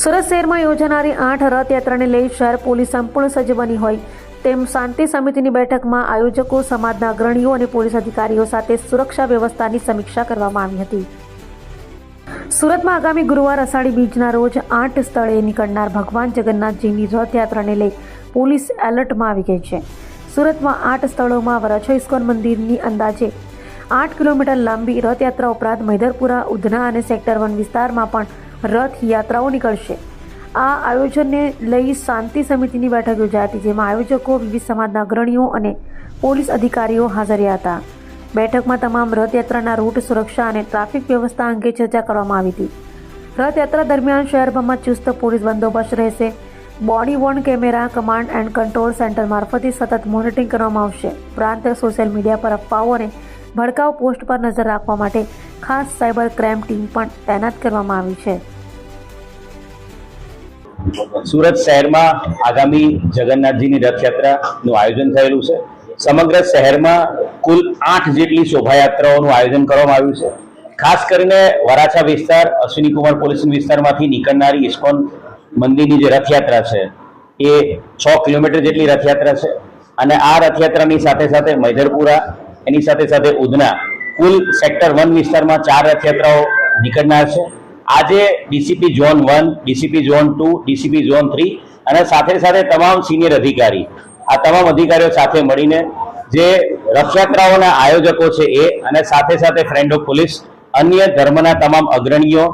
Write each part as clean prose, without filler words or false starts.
સુરત શહેરમાં યોજાનારી 8 રથયાત્રાને લઈ શહેર પોલીસ સંપૂર્ણ સજ્જ બની હોય તેમ શાંતિ સમિતિની બેઠકમાં આયોજકો, સમાજના અગ્રણીઓ અને પોલીસ અધિકારીઓ સાથે સુરક્ષા વ્યવસ્થાની સમીક્ષા કરવામાં આવી હતી. સુરતમાં આગામી ગુરુવાર અષાઢી બીજના રોજ 8 સ્થળે નીકળનાર ભગવાન જગન્નાથજીની રથયાત્રાને લઈ પોલીસ એલર્ટમાં આવી ગઈ છે. સુરતમાં 8 સ્થળોમાં વરાછા ઇસ્કોન મંદિરની અંદાજે 8 કિલોમીટર લાંબી રથયાત્રા ઉપરાંત મૈદરપુરા, ઉધના અને સેક્ટર 1 વિસ્તારમાં પણ રથયાત્રાઓ નીકળશે. આ આયોજનને લઈ શાંતિ સમિતિની બેઠક યોજાઈ હતી, જેમાં આયોજકો, વિવિધ સમાજના અગ્રણીઓ અને પોલીસ અધિકારીઓ હાજર રહ્યા હતા. બેઠકમાં તમામ રથયાત્રાના રૂટ, સુરક્ષા અને ટ્રાફિક વ્યવસ્થા અંગે ચર્ચા કરવામાં આવી હતી. રથયાત્રા દરમિયાન શહેરભરમાં ચુસ્ત પોલીસ બંદોબસ્ત રહેશે. Body Warne camera, command and control centre મારફતે સતત મોનિટરિંગ કરવામાં આવશે. ઉપરાંત સોશિયલ મીડિયા પર અફવાઓ અને ભડકાઉ પોસ્ટ પર નજર રાખવા માટે ખાસ સાયબર ક્રાઇમ ટીમ પણ તૈનાત કરવામાં આવી છે. સુરત શહેરમાં આગામી જગન્નાથજીની રથયાત્રાનું આયોજન થયેલું છે. સમગ્ર શહેરમાં કુલ 8 જેટલી શોભાયાત્રાઓનું આયોજન કરવામાં આવ્યું છે. ખાસ કરીને વરાછા વિસ્તાર, અશ્વિની કુમાર પોલીસ વિસ્તારમાંથી નીકળનારી ઇસ્કોન મંદિરની જે રથયાત્રા છે એ 6 કિલોમીટર જેટલી રથયાત્રા છે અને આ રથયાત્રાની સાથે સાથે મૈદરપુરા, એની સાથે સાથે ઉધના, કુલ સેક્ટર 1 વિસ્તારમાં 4 રથયાત્રાઓ નીકળનાર છે. આજે DCP zone 1, DCP zone 2, DCP zone 3 અને સાથે સાથે તમામ સિનિયર અધિકારી, આ તમામ અધિકારીઓ સાથે મળીને જે રથયાત્રાઓના આયોજકો છે એ અને સાથે સાથે ફ્રેન્ડ ઓફ પોલીસ, અન્ય ધર્મના તમામ અગ્રણીઓ,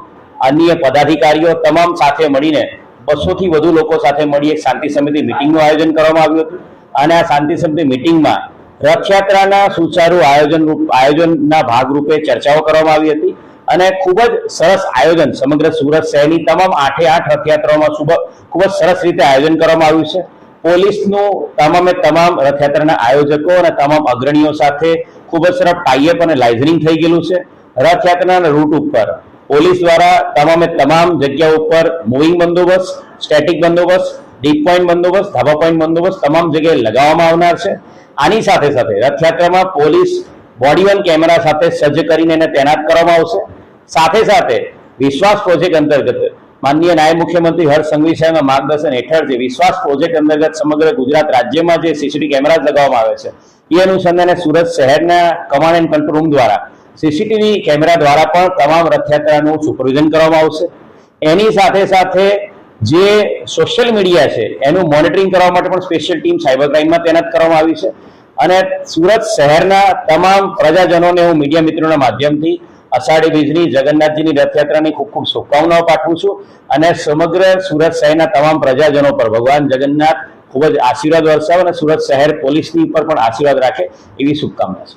અન્ય પદાધિકારીઓ તમામ સાથે મળીને 200 થી વધુ લોકો સાથે મળી એક શાંતિ સમિતિ મિટિંગનું આયોજન કરવામાં આવ્યું હતું. અને આ શાંતિ સમિતિ મિટિંગમાં રથયાત્રાના સુચારુ આયોજનના ભાગરૂપે ચર્ચાઓ કરવામાં આવી હતી અને ખૂબ જ સરસ આયોજન સમગ્ર સુરત શહેરની તમામ 8 રથયાત્રાઓમાં ખૂબ જ સરસ રીતે આયોજન કરવામાં આવ્યું છે. પોલીસનું તમામ રથયાત્રાના આયોજકો અને તમામ અગ્રણીઓ સાથે ખૂબ જ સરસ ટાઈઅપ અને લાઇઝનિંગ થઈ ગયેલું છે. રથયાત્રાના રૂટ ઉપર પોલીસ દ્વારા તમામ જગ્યાઓ ઉપર મૂવિંગ બંદોબસ્ત, સ્ટેટિક બંદોબસ્ત, ડીપ પોઈન્ટ બંદોબસ્ત, ધાબા પોઈન્ટ બંદોબસ્ત તમામ જગ્યાએ લગાવવામાં આવનાર છે. આની સાથે સાથે રથયાત્રામાં પોલીસ બોડી વોર્ન કેમેરા સાથે સજ્જ કરીને એને તૈનાત કરવામાં આવશે. સાથે સાથે વિશ્વાસ પ્રોજેક્ટ અંતર્ગત માનનીય નાયબ મુખ્યમંત્રી હર્ષ સંઘવી સાહેબના માર્ગદર્શન હેઠળ જે વિશ્વાસ પ્રોજેક્ટ અંતર્ગત સમગ્ર ગુજરાત રાજ્યમાં જે સીસીટીવી કેમેરા લગાવવામાં આવે છે એ અનુસંધાને સુરત શહેરના કમાન્ડ એન્ડ કંટ્રોલ રૂમ દ્વારા સીસીટીવી કેમેરા દ્વારા પણ તમામ રથયાત્રાનું સુપરવિઝન કરવામાં આવશે. એની સાથે સાથે જે સોશિયલ મીડિયા છે એનું મોનિટરિંગ કરવા માટે પણ સ્પેશિયલ ટીમ સાયબર ક્રાઇમમાં તૈનાત કરવામાં આવી છે. અને સુરત શહેરના તમામ પ્રજાજનોને હું મીડિયા મિત્રોના માધ્યમથી અષાઢી બીજની જગન્નાથજીની રથયાત્રાની ખૂબ ખૂબ શુભકામનાઓ પાઠવું છું અને સમગ્ર સુરત શહેરના તમામ પ્રજાજનો પર ભગવાન જગન્નાથ ખૂબ જ આશીર્વાદ વરસાવે અને સુરત શહેર પોલીસની પર પણ આશીર્વાદ રાખે એવી શુભકામના છે.